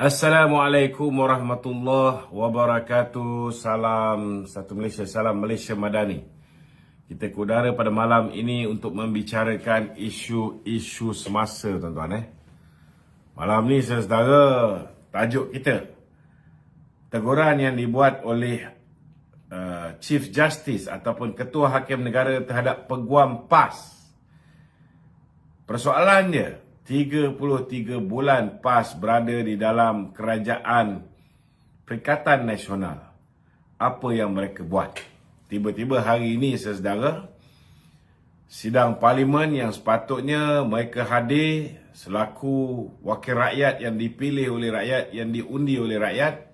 Assalamualaikum warahmatullahi wabarakatuh. Salam satu Malaysia, salam Malaysia Madani. Kita ke udara pada malam ini untuk membicarakan isu-isu semasa, tuan-tuan. Malam ni, saudara, tajuk kita, teguran yang dibuat oleh Chief Justice ataupun Ketua Hakim Negara terhadap Peguam PAS. Persoalan dia, 33 bulan PAS berada di dalam kerajaan Perikatan Nasional. Apa yang mereka buat? Tiba-tiba hari ini, saudara, sidang parlimen yang sepatutnya mereka hadir selaku wakil rakyat yang dipilih oleh rakyat, yang diundi oleh rakyat,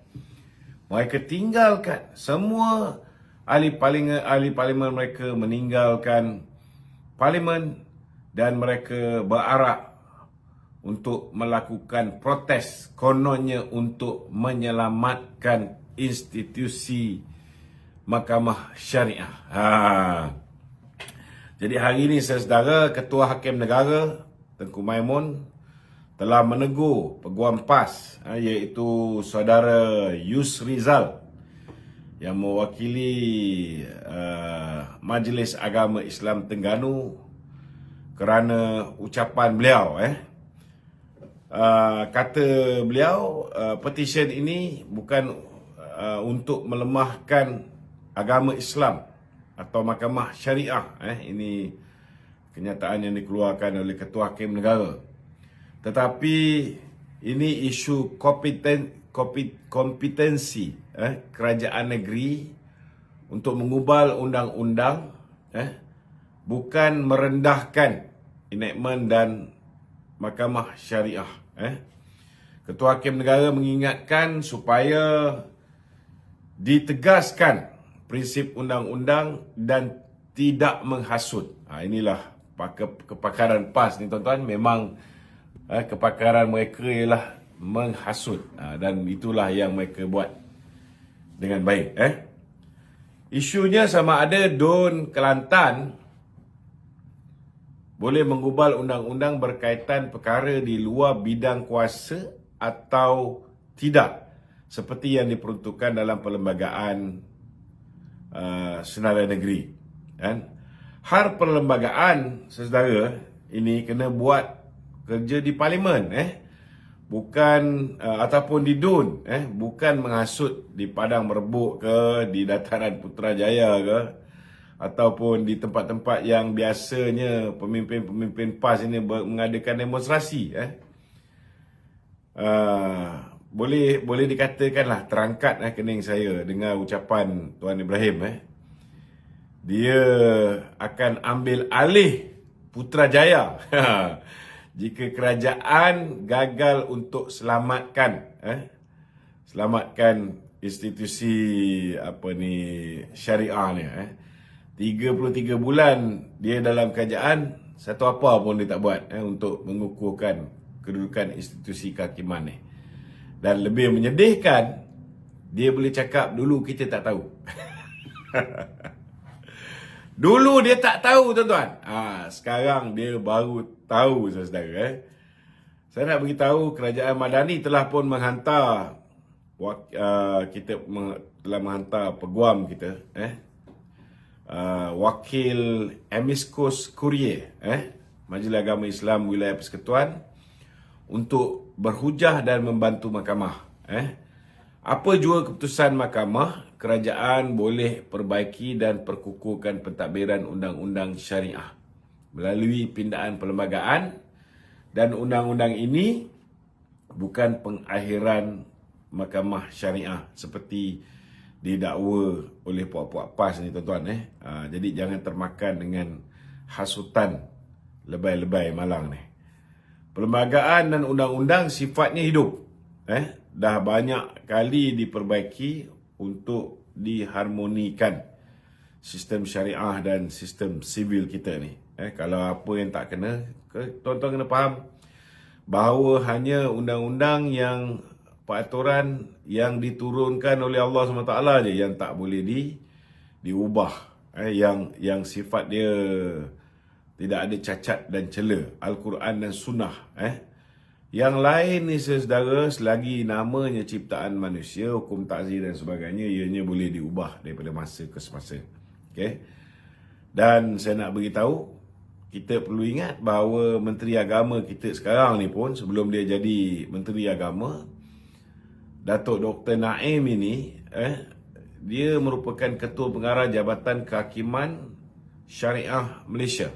mereka tinggalkan. Semua ahli parlimen mereka meninggalkan parlimen dan mereka berarak untuk melakukan protes, kononnya untuk menyelamatkan institusi Mahkamah Syariah. Jadi hari ini, saudara, Ketua Hakim Negara Tengku Maimun telah menegur Peguam PAS, iaitu saudara Yusrizal yang mewakili Majlis Agama Islam Terengganu kerana ucapan beliau. Kata beliau, petisyen ini bukan untuk melemahkan agama Islam atau Mahkamah Syariah. Ini kenyataan yang dikeluarkan oleh Ketua Hakim Negara. Tetapi ini isu kompetensi kerajaan negeri untuk mengubal undang-undang, bukan merendahkan enactment dan Mahkamah Syariah. Ketua Hakim Negara mengingatkan supaya ditegaskan prinsip undang-undang dan tidak menghasut. Inilah kepakaran PAS ni, tuan-tuan. Memang kepakaran mereka ialah menghasut, dan itulah yang mereka buat dengan baik. Isunya sama ada Don Kelantan boleh mengubal undang-undang berkaitan perkara di luar bidang kuasa atau tidak, seperti yang diperuntukkan dalam Perlembagaan Senarai Negeri. Hal perlembagaan, saudara, ini kena buat kerja di parlimen, bukan ataupun di DUN, bukan menghasut di Padang Merebuk ke, di Dataran Putrajaya ke, ataupun di tempat-tempat yang biasanya pemimpin-pemimpin PAS ini mengadakan demonstrasi. Boleh dikatakanlah terangkat kening saya dengar ucapan Tuan Ibrahim. Dia akan ambil alih Putrajaya jika kerajaan gagal untuk selamatkan institusi syariah ni. 33 bulan dia dalam kerajaan, satu apa pun dia tak buat untuk mengukuhkan kedudukan institusi kehakiman ni. Dan lebih menyedihkan, dia boleh cakap dulu kita tak tahu. Dulu dia tak tahu, tuan-tuan. Sekarang dia baru tahu, saudara. Saya nak beritahu, Kerajaan Madani telah pun menghantar telah menghantar peguam kita, wakil Amiskus Courier, Majlis Agama Islam Wilayah Persekutuan, untuk berhujah dan membantu mahkamah. Apa jua keputusan mahkamah, kerajaan boleh perbaiki dan perkukuhkan pentadbiran undang-undang syariah melalui pindaan perlembagaan, dan undang-undang ini bukan pengakhiran Mahkamah Syariah seperti didakwa oleh puak-puak PAS ni, tuan-tuan. Jadi jangan termakan dengan hasutan lebay-lebay malang ni. Perlembagaan dan undang-undang sifatnya hidup. Dah banyak kali diperbaiki untuk diharmonikan sistem syariah dan sistem sivil kita ni. Kalau apa yang tak kena, tuan-tuan kena faham bahawa hanya undang-undang yang peraturan yang diturunkan oleh Allah SWT je yang tak boleh diubah, yang sifat dia tidak ada cacat dan cela, Al-Quran dan Sunnah. Yang lain ni saudara, selagi namanya ciptaan manusia, hukum takzir dan sebagainya, ianya boleh diubah daripada masa ke semasa. Okay? Dan saya nak beritahu, kita perlu ingat bahawa Menteri Agama kita sekarang ni pun, sebelum dia jadi Menteri Agama, Datuk Dr. Naim ini, dia merupakan Ketua Pengarah Jabatan Kehakiman Syariah Malaysia,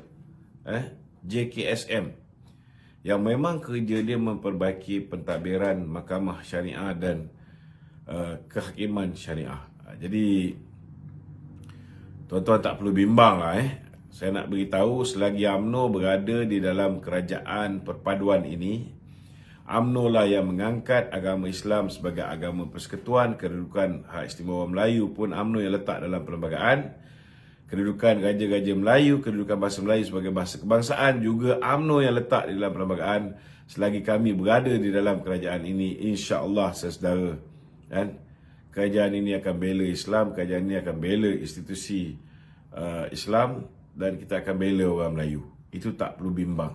JKSM, yang memang kerja dia memperbaiki pentadbiran mahkamah syariah dan kehakiman syariah. Jadi tuan-tuan tak perlu bimbang lah. Saya nak beritahu, selagi UMNO berada di dalam kerajaan perpaduan ini, UMNO lah yang mengangkat agama Islam sebagai agama persekutuan. Kedudukan Hak Istimewa Melayu pun UMNO yang letak dalam perlembagaan. Kedudukan Raja-Raja Melayu, kedudukan bahasa Melayu sebagai bahasa kebangsaan juga UMNO yang letak di dalam perlembagaan. Selagi kami berada di dalam kerajaan ini, insya-Allah saudara, kan, kerajaan ini akan bela Islam, kerajaan ini akan bela institusi Islam, dan kita akan bela orang Melayu. Itu tak perlu bimbang.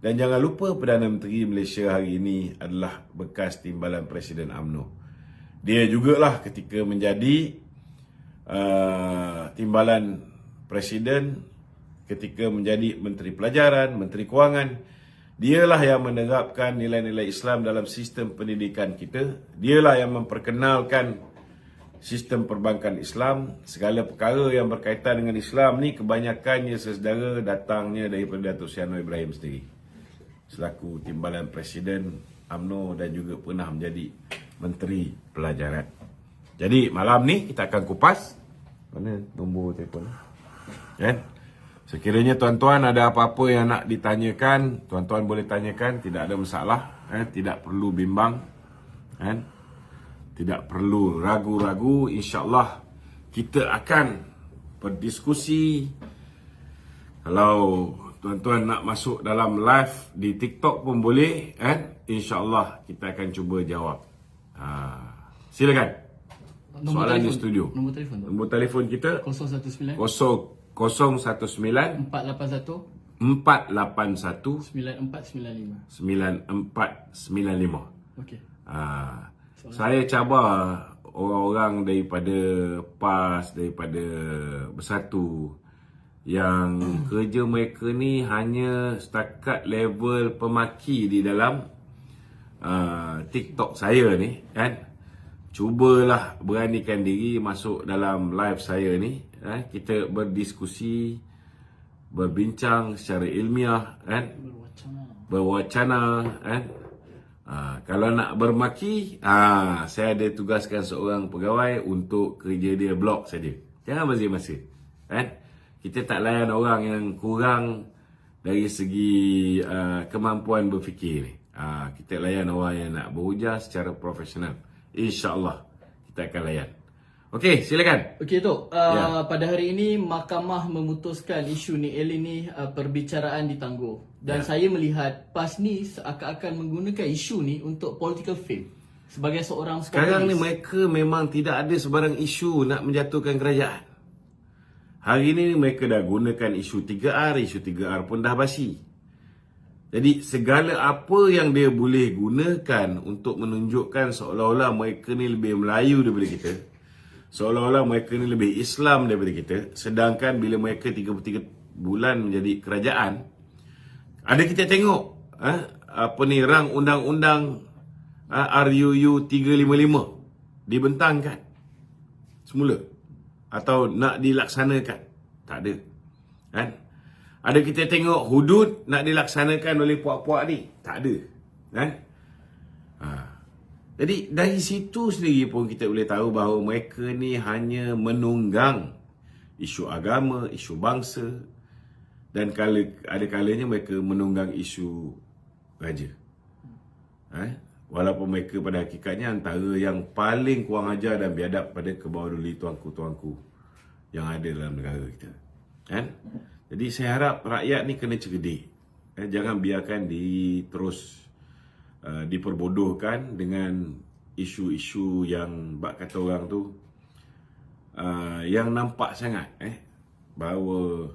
Dan jangan lupa Perdana Menteri Malaysia hari ini adalah bekas timbalan Presiden UMNO. Dia jugalah ketika menjadi timbalan Presiden, ketika menjadi Menteri Pelajaran, Menteri Kewangan, dialah yang menerapkan nilai-nilai Islam dalam sistem pendidikan kita. Dialah yang memperkenalkan sistem perbankan Islam. Segala perkara yang berkaitan dengan Islam ni kebanyakannya saudara datangnya daripada Datuk Seri Anwar Ibrahim sendiri, selaku timbalan Presiden UMNO dan juga pernah menjadi Menteri Pelajaran. Jadi malam ni kita akan kupas. Mana nombor telefon? Kan? Sekiranya tuan-tuan ada apa-apa yang nak ditanyakan, tuan-tuan boleh tanyakan, tidak ada masalah. Tidak perlu bimbang. Kan? Tidak perlu ragu-ragu. InsyaAllah kita akan berdiskusi. Kalau tuan-tuan nak masuk dalam live di TikTok pun boleh, InsyaAllah kita akan cuba jawab. Silakan. Soalan di studio. Nombor telefon kita 019 019 481 481 9495. 9495. Okey. Saya cabar orang-orang daripada PAS, daripada Bersatu, yang kerja mereka ni hanya setakat level pemaki di dalam TikTok saya ni, kan. Cubalah beranikan diri masuk dalam live saya ni, kita berdiskusi, berbincang secara ilmiah, kan, berwacana, kan. Kalau nak bermaki, saya ada tugaskan seorang pegawai untuk kerja dia blok saja. Jangan bazir masa, kan. Kita tak layan orang yang kurang dari segi kemampuan berfikir ni. Kita layan orang yang nak berhujah secara profesional. InsyaAllah kita akan layan. Okey, silakan. Okey Tok, pada hari ini mahkamah memutuskan isu ni ini perbicaraan ditangguh. Dan saya melihat PAS ni seakan-akan menggunakan isu ni untuk political fame. Sebagai seorang sekarang ni mereka memang tidak ada sebarang isu nak menjatuhkan kerajaan. Hari ini mereka dah gunakan isu 3R, isu 3R pun dah basi. Jadi segala apa yang dia boleh gunakan untuk menunjukkan seolah-olah mereka ni lebih Melayu daripada kita, seolah-olah mereka ni lebih Islam daripada kita, sedangkan bila mereka 33 bulan menjadi kerajaan, ada kita tengok apa ni, rang undang-undang RUU 355 dibentangkan semula atau nak dilaksanakan, tak ada, kan. Ada kita tengok hudud nak dilaksanakan oleh puak-puak ni, tak ada, kan. Jadi dari situ sendiri pun kita boleh tahu bahawa mereka ni hanya menunggang isu agama, isu bangsa, dan ada kalanya mereka menunggang isu raja. Walaupun mereka pada hakikatnya antara yang paling kurang ajar dan biadab pada kebawah-duli tuanku-tuanku yang ada dalam negara kita, kan. Jadi saya harap rakyat ni kena cerdik. Jangan biarkan terus diperbodohkan dengan isu-isu yang bak kata orang tu yang nampak sangat bahawa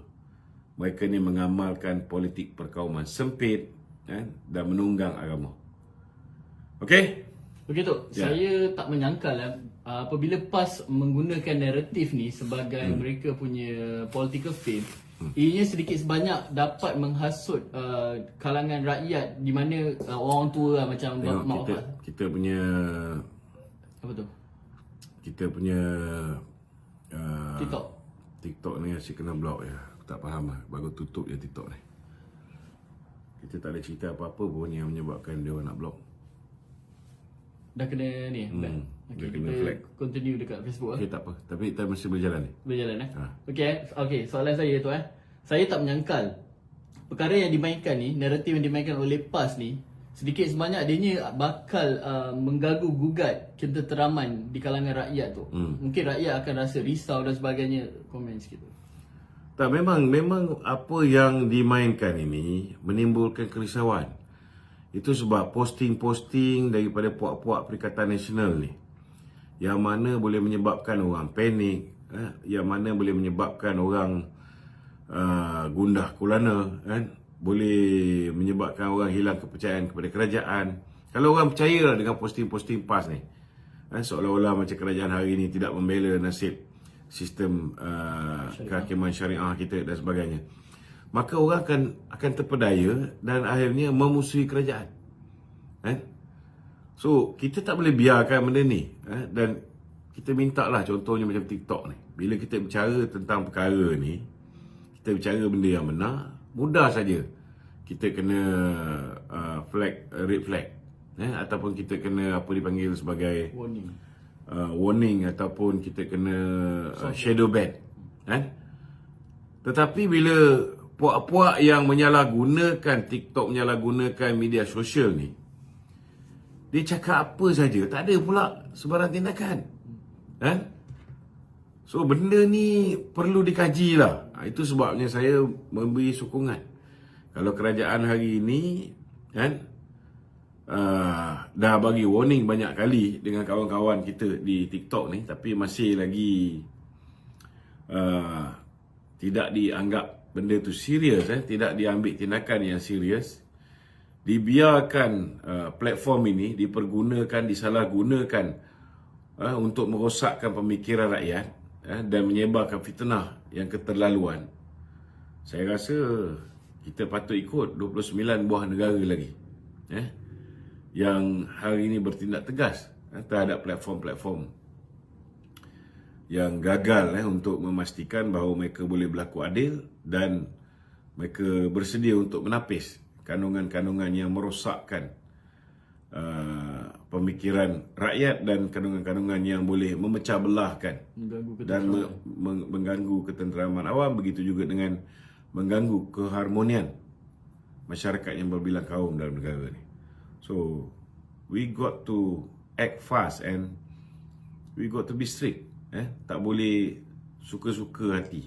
mereka ni mengamalkan politik perkauman sempit, dan menunggang agama. Okey? Begitu. Ya. Saya tak menyangkal apabila PAS menggunakan naratif ni sebagai mereka punya political fame, ianya sedikit sebanyak dapat menghasut kalangan rakyat di mana orang tua macam Tengok mak kita, bapak. kita punya Apa tu? kita punya TikTok. TikTok ni asyik kena block ya. Aku tak faham lah. Bagus tutup je TikTok ni. Kita tak ada cerita apa-apa pun yang menyebabkan dia orang nak block. Dah kena ni ban. dah Okey, kena kita flag. continue dekat Facebook Okey, tak apa. Tapi kita masih berjalan ni. Berjalan Ha. Okey, soalan saya tu Saya tak menyangkal perkara yang dimainkan ni, naratif yang dimainkan oleh PAS ni sedikit sebanyak adanya bakal mengganggu gugat ketenteraman di kalangan rakyat tu. Mungkin rakyat akan rasa risau dan sebagainya. Komen sikit tu. Tak, memang apa yang dimainkan ini menimbulkan kerisauan. Itu sebab posting-posting daripada puak-puak Perikatan Nasional ni, yang mana boleh menyebabkan orang panik, yang mana boleh menyebabkan orang gundah gulana, kan? Boleh menyebabkan orang hilang kepercayaan kepada kerajaan. Kalau orang percaya dengan posting-posting PAS ni, seolah-olah macam kerajaan hari ini tidak membela nasib sistem kehakiman syariah kita dan sebagainya, maka orang akan terpedaya dan akhirnya memusuhi kerajaan. So kita tak boleh biarkan benda ni, dan kita minta lah contohnya macam TikTok ni. Bila kita bicara tentang perkara ni, kita bicara benda yang benar, mudah saja kita kena red flag, ataupun kita kena apa dipanggil sebagai warning, ataupun kita kena shadow ban, Tetapi bila puak-puak yang menyalahgunakan TikTok, menyalahgunakan media sosial ni, dia cakap apa saja, tak ada pula sebarang tindakan, So benda ni perlu dikaji lah. Itu sebabnya saya memberi sokongan. Kalau kerajaan hari ini dah bagi warning banyak kali dengan kawan-kawan kita di TikTok ni, tapi masih lagi tidak dianggap benda tu serius, tidak diambil tindakan yang serius, dibiarkan platform ini dipergunakan, disalahgunakan untuk merosakkan pemikiran rakyat dan menyebarkan fitnah yang keterlaluan. Saya rasa kita patut ikut 29 buah negara lagi yang hari ini bertindak tegas terhadap platform-platform yang gagal untuk memastikan bahawa mereka boleh berlaku adil dan mereka bersedia untuk menapis kandungan-kandungan yang merosakkan pemikiran rakyat dan kandungan-kandungan yang boleh memecah belahkan dan mengganggu ketenteraman awam, begitu juga dengan mengganggu keharmonian masyarakat yang berbilang kaum dalam negara ni. So we got to act fast and we got to be strict. Tak boleh suka-suka hati.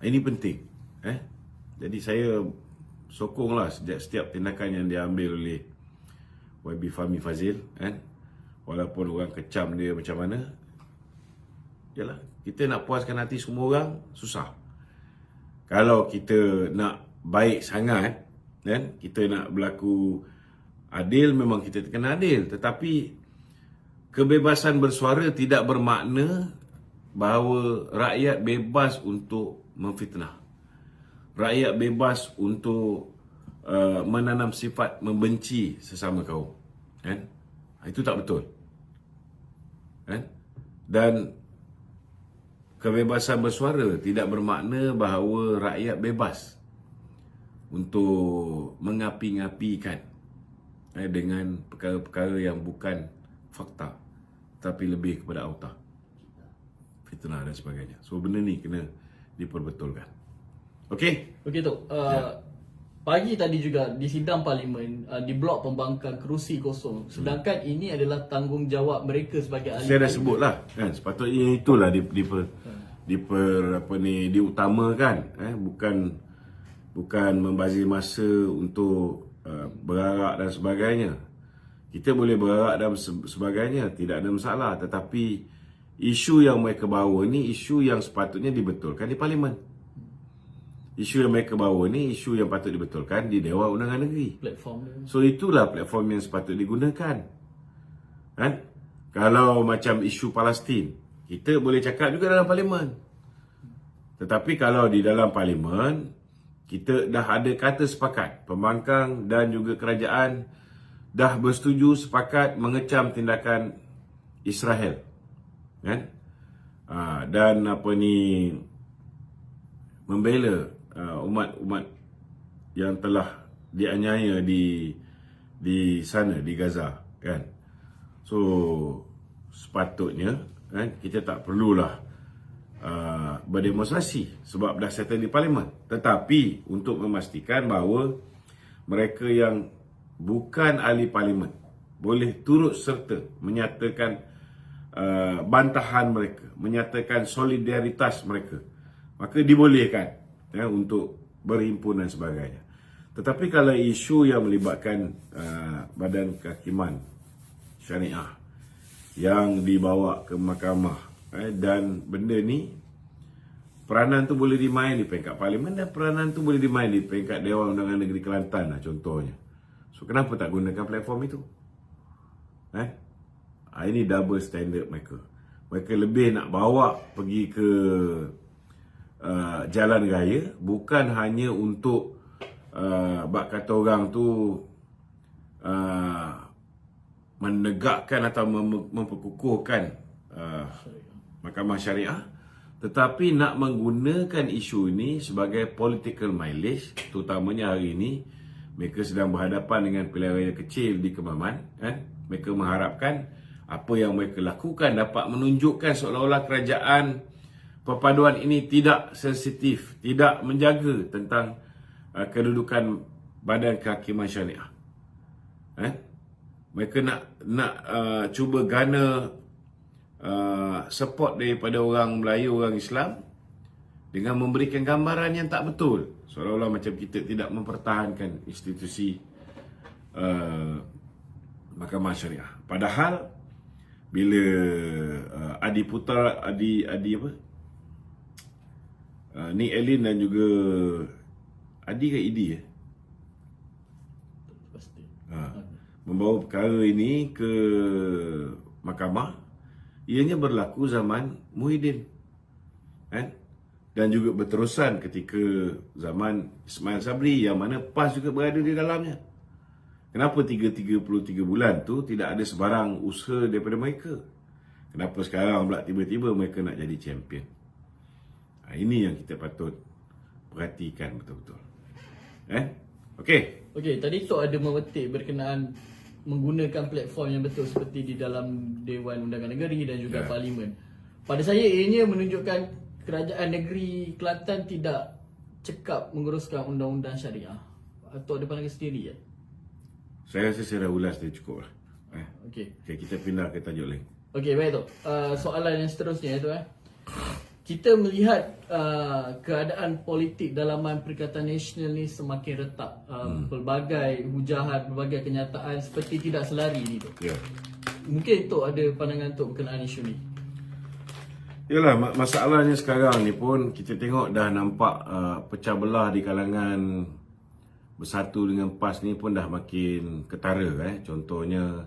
Ini penting. Jadi saya sokonglah setiap tindakan yang diambil oleh YB Fahmi Fadzil, walaupun orang kecam dia macam mana. Yalah, kita nak puaskan hati semua orang susah. Kalau kita nak baik sangat, kita nak berlaku adil, memang kita kena adil. Tetapi kebebasan bersuara tidak bermakna bahawa rakyat bebas untuk memfitnah. Rakyat bebas untuk menanam sifat membenci sesama kaum. Itu tak betul. Dan kebebasan bersuara tidak bermakna bahawa rakyat bebas untuk mengapi-ngapikan dengan perkara-perkara yang bukan fakta, tapi lebih kepada auta, fitnah dan sebagainya. So benda ni kena diperbetulkan. Okey? Okey tu. Pagi tadi juga di sidang parlimen diblok pembangkang kerusi kosong. Sedangkan ini adalah tanggungjawab mereka sebagai ahli. Saya dah sebutlah kan, sepatutnya itulah diutamakan, bukan membazir masa untuk berarak dan sebagainya. Kita boleh berarak dan sebagainya, tidak ada masalah, tetapi isu yang mereka bawa ni isu yang sepatutnya dibetulkan di parlimen. isu yang mereka bawa ni isu yang patut dibetulkan di Dewan Undangan Negeri. Platform dia. So itulah platform yang sepatut digunakan. Kan? Kalau macam isu Palestin, kita boleh cakap juga dalam parlimen. Tetapi kalau di dalam parlimen, kita dah ada kata sepakat, pembangkang dan juga kerajaan dah bersetuju sepakat mengecam tindakan Israel. Kan? Dan membela umat-umat yang telah dianiaya di sana, di Gaza, kan. So sepatutnya kan kita tak perlulah berdemonstrasi sebab dah settle di parlimen. Tetapi untuk memastikan bahawa mereka yang bukan ahli parlimen boleh turut serta menyatakan bantahan mereka, menyatakan solidaritas mereka, maka dibolehkan untuk berhimpun dan sebagainya. Tetapi kalau isu yang melibatkan Badan Kehakiman Syariah yang dibawa ke mahkamah dan benda ni, peranan tu boleh dimain di peringkat parlimen dan peranan tu boleh dimain di peringkat Dewan Undangan Negeri Kelantan lah contohnya. So kenapa tak gunakan platform itu? Ini double standard mereka. Mereka lebih nak bawa pergi ke jalan raya, bukan hanya untuk bak kata orang tu menegakkan atau memperkukuhkan Mahkamah Syariah, tetapi nak menggunakan isu ini sebagai political mileage. Terutamanya hari ini mereka sedang berhadapan dengan pilihan raya kecil di Kemaman, kan? Mereka mengharapkan apa yang mereka lakukan dapat menunjukkan seolah-olah kerajaan perpaduan ini tidak sensitif, tidak menjaga tentang kedudukan Badan Kehakiman Syariah. Mereka nak cuba gana support daripada orang Melayu, orang Islam dengan memberikan gambaran yang tak betul, seolah-olah macam kita tidak mempertahankan institusi Mahkamah Syariah. Padahal bila Adi Nick Elin dan juga Adi ke Idi Pasti. membawa perkara ini ke mahkamah, ianya berlaku zaman Muhyiddin, kan? Dan juga berterusan ketika zaman Ismail Sabri yang mana PAS juga berada di dalamnya. Kenapa 33 bulan tu tidak ada sebarang usaha daripada mereka? Kenapa sekarang pula tiba-tiba mereka nak jadi champion? Ini yang kita patut perhatikan betul-betul. Okey. Tadi Tok ada memetik berkenaan menggunakan platform yang betul seperti di dalam Dewan Undangan Negeri dan juga Parlimen. Pada saya ianya menunjukkan kerajaan negeri Kelantan tidak cekap menguruskan undang-undang syariah. Tok ada pandangan sendiri ya? Saya rasa saya dah ulas dia cukup lah. Okey, kita pindah ke tajuk lain. Okey, baik Tok. Soalan yang seterusnya tu kita melihat keadaan politik dalaman Perikatan Nasional ni semakin retak. Pelbagai hujahat, pelbagai kenyataan seperti tidak selari ni Tok. Ya. Mungkin Tok ada pandangan Tok berkenaan isu ni. Yalah, masalahnya sekarang ni pun kita tengok dah nampak pecah belah di kalangan Bersatu dengan PAS ni pun dah makin ketara. Contohnya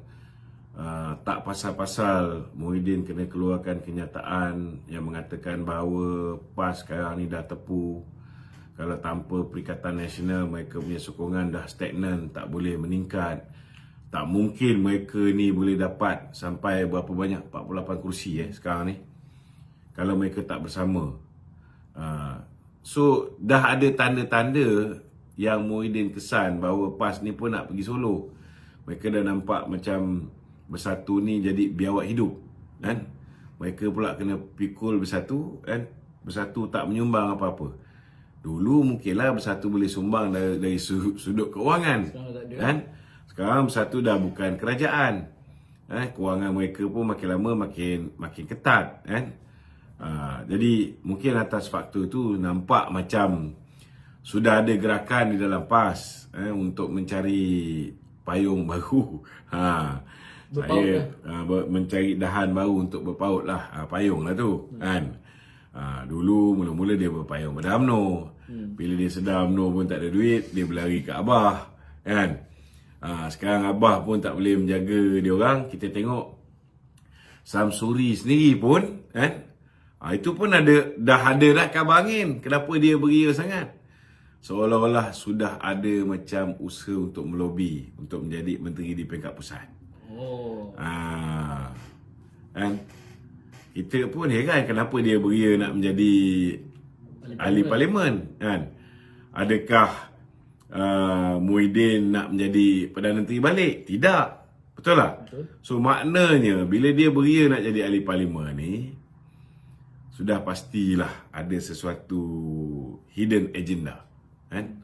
tak pasal-pasal Muhyiddin kena keluarkan kenyataan yang mengatakan bahawa PAS sekarang ni dah tepu. Kalau tanpa Perikatan Nasional, mereka punya sokongan dah stagnan, tak boleh meningkat. Tak mungkin mereka ni boleh dapat sampai berapa banyak, 48 kursi sekarang ni, kalau mereka tak bersama. So dah ada tanda-tanda yang Muhyiddin kesan bahawa PAS ni pun nak pergi solo. Mereka dah nampak macam Bersatu ni jadi biawak hidup, kan? Mereka pula kena pikul Bersatu, kan? Bersatu tak menyumbang apa-apa. Dulu mungkinlah Bersatu boleh sumbang dari sudut kewangan, kan? Sekarang Bersatu dah bukan kerajaan. Kewangan mereka pun makin lama makin ketat, kan? Jadi mungkin atas faktor tu nampak macam sudah ada gerakan di dalam PAS untuk mencari payung baru. Saya mencari dahan baru untuk berpaut lah, payung lah tu, kan? Dulu mula-mula dia berpayung pada UMNO. Bila dia sedar UMNO pun tak ada duit, dia berlari ke Abah, kan? Sekarang Abah pun tak boleh menjaga dia orang. Kita tengok Samsuri sendiri pun, kan? Itu pun dah ada kabar angin. Kenapa dia beria sangat? Seolah-olah sudah ada macam usaha untuk melobi untuk menjadi menteri di peringkat pusat. Kan? Kita pun heran kenapa dia beria nak menjadi ahli parlimen, kan? Adakah Muhyiddin nak menjadi Perdana Menteri balik? Tidak. Betul tak? Betul. So maknanya bila dia beria nak jadi ahli parlimen ni, sudah pastilah ada sesuatu hidden agenda, kan?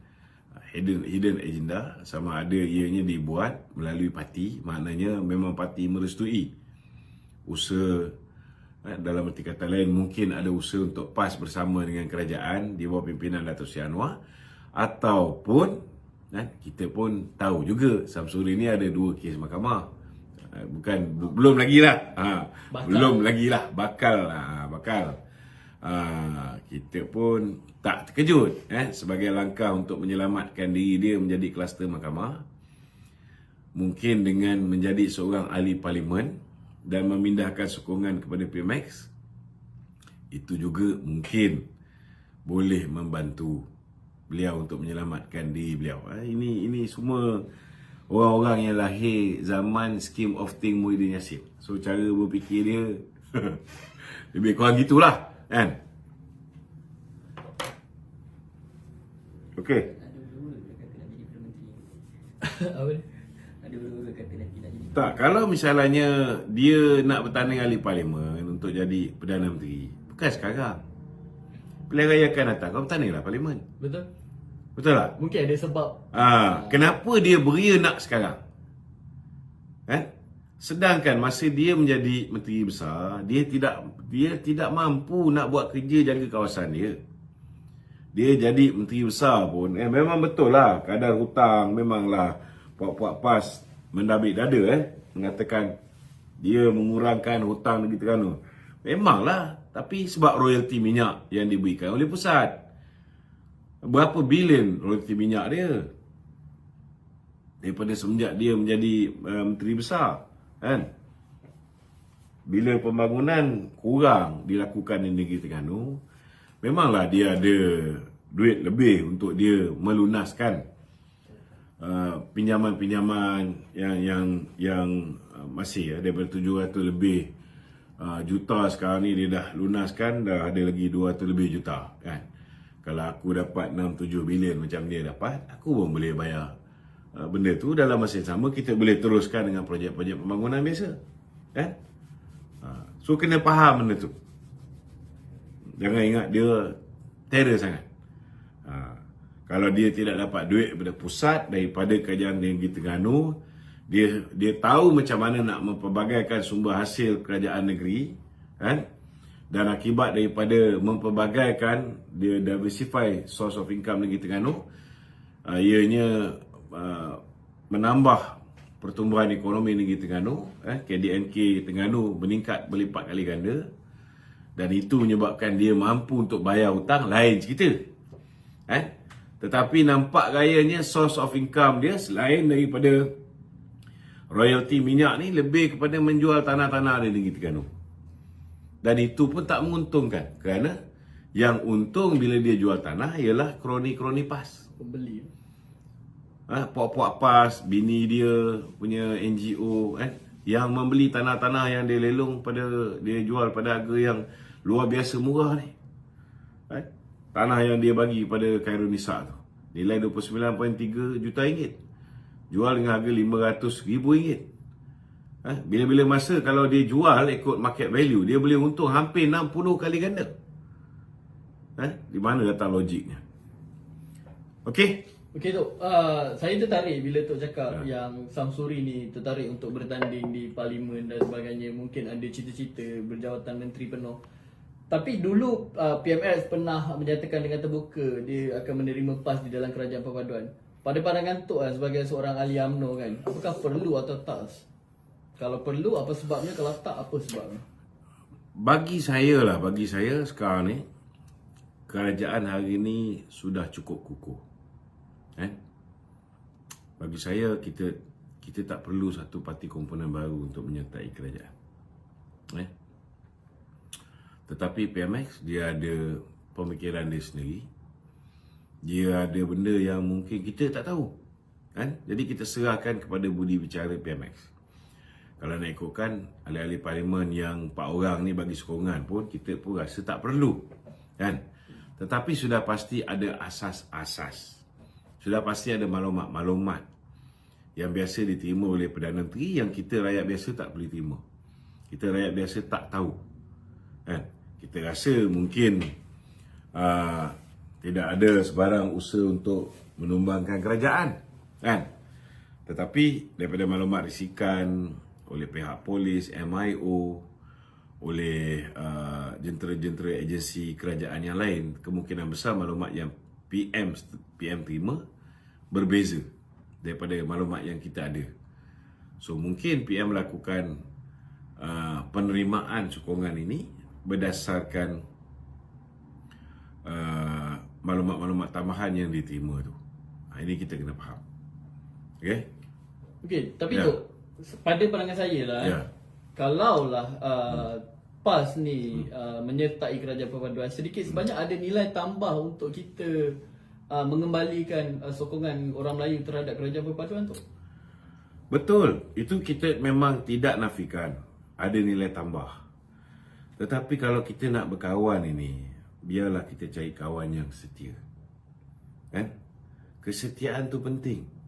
Hidden agenda, sama ada ianya dibuat melalui parti, maknanya memang parti merestui usaha. Dalam erti kata lain, mungkin ada usaha untuk PAS bersama dengan kerajaan di bawah pimpinan Dato' Sri Anwar. Ataupun kita pun tahu juga Samsuri ni ada 2 kes mahkamah. Belum lagi lah. Belum lagi lah. Bakal. Kita pun tak terkejut sebagai langkah untuk menyelamatkan diri dia menjadi kluster mahkamah. Mungkin dengan menjadi seorang ahli parlimen dan memindahkan sokongan kepada PMX, itu juga mungkin boleh membantu beliau untuk menyelamatkan diri beliau. Ini semua orang-orang yang lahir zaman scheme of thing Muhyiddin Yassin. So cara berfikir dia lebih kurang gitulah, kan? Okey. Tak, kalau misalnya dia nak bertanding ahli parlimen untuk jadi Perdana Menteri, bukan sekarang. Pilihan raya akan datang, kau bertandinglah parlimen. Betul. Betul tak? Mungkin ada sebab. Kenapa dia beria nak sekarang? Sedangkan masa dia menjadi menteri besar, dia tidak mampu nak buat kerja jaga kawasan dia. Dia jadi menteri besar pun, memang betul lah kadar hutang memanglah puak-puak PAS mendabik dada, mengatakan dia mengurangkan hutang negeri Terengganu. Memanglah, tapi sebab royalti minyak yang diberikan oleh pusat. Berapa bilion royalti minyak dia daripada semenjak dia menjadi menteri besar, kan? Bila pembangunan kurang dilakukan di negeri Terengganu, memanglah dia ada duit lebih untuk dia melunaskan pinjaman-pinjaman yang masih daripada 700 lebih juta sekarang ni dia dah lunaskan, dah ada lagi 200 lebih juta, kan? Kalau aku dapat 6-7 bilion macam dia dapat, aku pun boleh bayar benda tu. Dalam masa yang sama kita boleh teruskan dengan projek-projek pembangunan biasa, kan? So kena faham benda tu. Jangan ingat dia terror sangat. Kalau dia tidak dapat duit daripada pusat, daripada kerajaan negeri Terengganu, dia tahu macam mana nak mempelbagaikan sumber hasil kerajaan negeri, kan? Dan akibat daripada mempelbagaikan, dia diversify source of income negeri Terengganu, ianya menambah pertumbuhan ekonomi negeri Terengganu, KDNK Terengganu meningkat berlipat kali ganda, dan itu menyebabkan dia mampu untuk bayar hutang, lain cerita. Tetapi nampak gayanya source of income dia selain daripada royalti minyak ni, lebih kepada menjual tanah-tanah di negeri Terengganu. Dan itu pun tak menguntungkan, kerana yang untung bila dia jual tanah ialah kroni-kroni PAS. Pembeli. Puak-puak PAS, bini dia punya NGO, yang membeli tanah-tanah yang dia lelong dia jual pada harga yang luar biasa murah ni. Tanah yang dia bagi pada Khairunisa tu, nilai 29.3 juta ringgit, jual dengan harga 500 ribu ringgit. Bila-bila masa kalau dia jual ikut market value, dia boleh untung hampir 60 kali ganda. Di mana datang logiknya? Okey, Tok, saya tertarik bila Tok cakap yang Samsuri ni tertarik untuk bertanding di parlimen dan sebagainya. Mungkin ada cita-cita berjawatan menteri penuh. Tapi dulu PMX pernah menyatakan dengan terbuka dia akan menerima PAS di dalam kerajaan perpaduan. Pada pandangan Tok sebagai seorang ahli UMNO, kan, apakah perlu atau tak? Kalau perlu, apa sebabnya? Kalau tak, apa sebabnya? bagi saya sekarang ni kerajaan hari ni sudah cukup kukuh. Bagi saya kita tak perlu satu parti komponen baru untuk menyertai kerajaan. Tetapi PMX dia ada pemikiran dia sendiri. Dia ada benda yang mungkin kita tak tahu. Jadi kita serahkan kepada budi bicara PMX. Kalau nak ikutkan ahli-ahli parlimen yang 4 orang ni bagi sokongan pun kita pun rasa tak perlu. Tetapi sudah pasti ada asas-asas. Sudah pasti ada maklumat-maklumat yang biasa diterima oleh Perdana Menteri yang kita rakyat biasa tak boleh terima. Kita rakyat biasa tak tahu. Kita rasa mungkin tidak ada sebarang usaha untuk menumbangkan kerajaan. Tetapi daripada maklumat risikan oleh pihak polis, MIO, oleh jentera-jentera agensi kerajaan yang lain, kemungkinan besar maklumat yang PM terima berbeza daripada maklumat yang kita ada. So mungkin PM melakukan penerimaan sokongan ini berdasarkan maklumat-maklumat tambahan yang diterima tu. Ini kita kena faham. Okey, tapi tu pada pandangan saya lah, kalaulah PAS ni menyertai kerajaan perpaduan, sedikit sebanyak ada nilai tambah untuk kita mengembalikan sokongan orang Melayu terhadap kerajaan perpaduan tu. Betul, itu kita memang tidak nafikan ada nilai tambah. Tetapi kalau kita nak berkawan ini, biarlah kita cari kawan yang setia. Kesetiaan tu penting.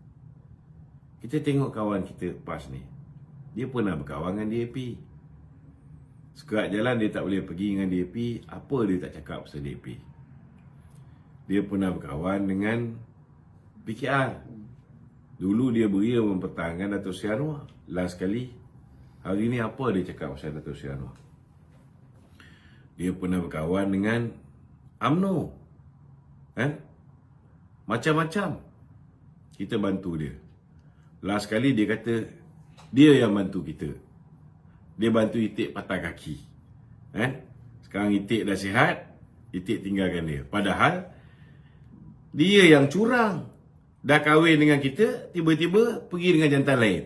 Kita tengok kawan kita PAS ni, dia pernah berkawan dengan DAP. Sekerat jalan dia tak boleh pergi dengan DAP, apa dia tak cakap pasal DAP. Dia pernah berkawan dengan PKR. Dulu dia beri mempertahankan Dato' Seri Anwar. Last kali, hari ni apa dia cakap pasal Dato' Seri Anwar. Dia pernah berkawan dengan UMNO. Macam-macam kita bantu dia. Last kali dia kata dia yang bantu kita. Dia bantu Itik patah kaki. Sekarang Itik dah sihat, Itik tinggalkan dia. Padahal dia yang curang. Dah kahwin dengan kita, tiba-tiba pergi dengan jantan lain.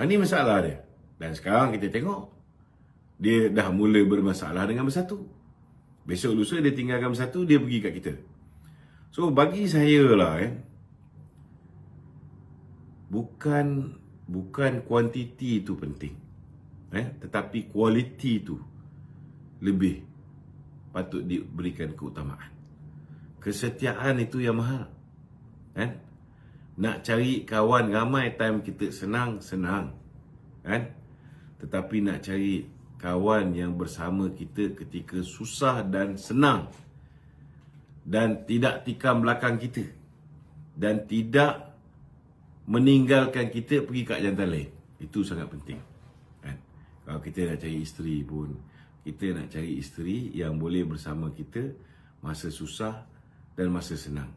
Ini masalah dia. Dan sekarang kita tengok dia dah mula bermasalah dengan bersatu. Besok lusa dia tinggalkan bersatu, dia pergi kat kita. So bagi saya lah, bukan kuantiti itu penting, tetapi kualiti itu lebih patut diberikan keutamaan. Kesetiaan itu yang mahal. Nak cari kawan ramai time kita senang. Tetapi nak cari kawan yang bersama kita ketika susah dan senang, dan tidak tikam belakang kita, dan tidak meninggalkan kita pergi kat jantan lain. Itu sangat penting. Kalau kita nak cari isteri pun, kita nak cari isteri yang boleh bersama kita masa susah dan masa senang.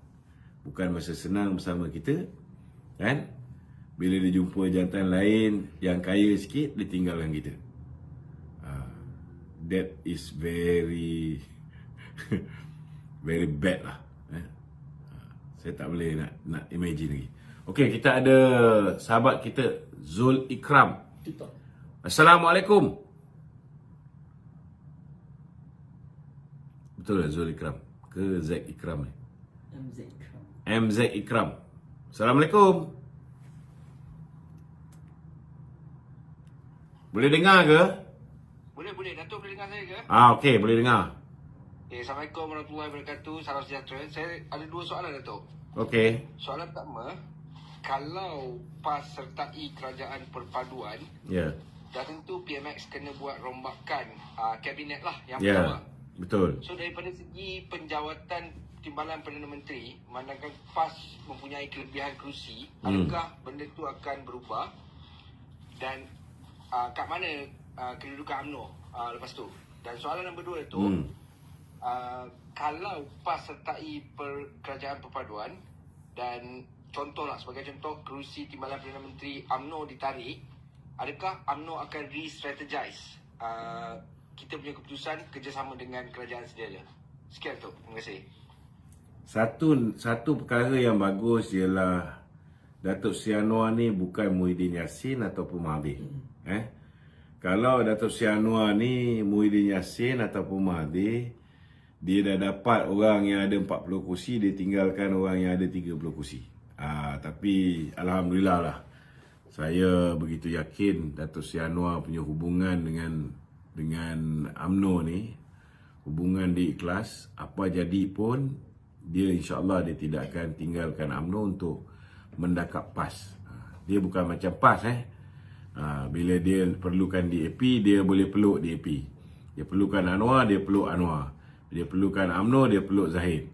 Bukan masa senang bersama kita, bila dia jumpa jantan lain yang kaya sikit, dia tinggalkan kita. That is very very bad lah. Saya tak boleh nak imagine lagi. Okey, kita ada sahabat kita Zul Ikram. Assalamualaikum. Betul tak Zul Ikram? Ke Z Ikram ni? MZ Ikram. MZ Ikram. Assalamualaikum. Boleh dengar ke? Boleh. Datuk boleh dengar saya ke? Okey, boleh dengar. Assalamualaikum warahmatullahi wabarakatuh. Salam sejahtera. Saya ada 2 soalan, Datuk. Okey. Soalan pertama, kalau PAS sertai kerajaan perpaduan, dah tentu PMX kena buat rombakan kabinet lah yang pertama. Betul. So daripada segi penjawatan Timbalan Perdana Menteri, memandangkan PAS mempunyai kelebihan kerusi, adakah benda tu akan berubah? Dan kat mana kedudukan UMNO lepas tu? Dan soalan nombor 2 tu, kalau PAS sertai kerajaan perpaduan dan contohlah, sebagai contoh, kerusi Timbalan Perdana Menteri UMNO ditarik, adakah UMNO akan re-strategize kita punya keputusan kerjasama dengan kerajaan sediala? Sekian tu. Terima kasih. Satu perkara yang bagus ialah Datuk Seri Anwar ni bukan Muhyiddin Yassin ataupun Mahathir. Kalau Datuk Seri Anwar ni Muhyiddin Yassin ataupun Mahathir, dia dah dapat orang yang ada 40 kursi, dia tinggalkan orang yang ada 30 kursi. Tapi alhamdulillah lah, saya begitu yakin Datuk Seri Anwar punya hubungan dengan UMNO ni, hubungan dia ikhlas. Apa jadi pun, dia insyaAllah dia tidak akan tinggalkan UMNO untuk mendakap PAS. Dia bukan macam PAS bila dia perlukan DAP, dia boleh peluk DAP. Dia perlukan Anwar, dia peluk Anwar. Dia perlukan UMNO, dia peluk Zahid.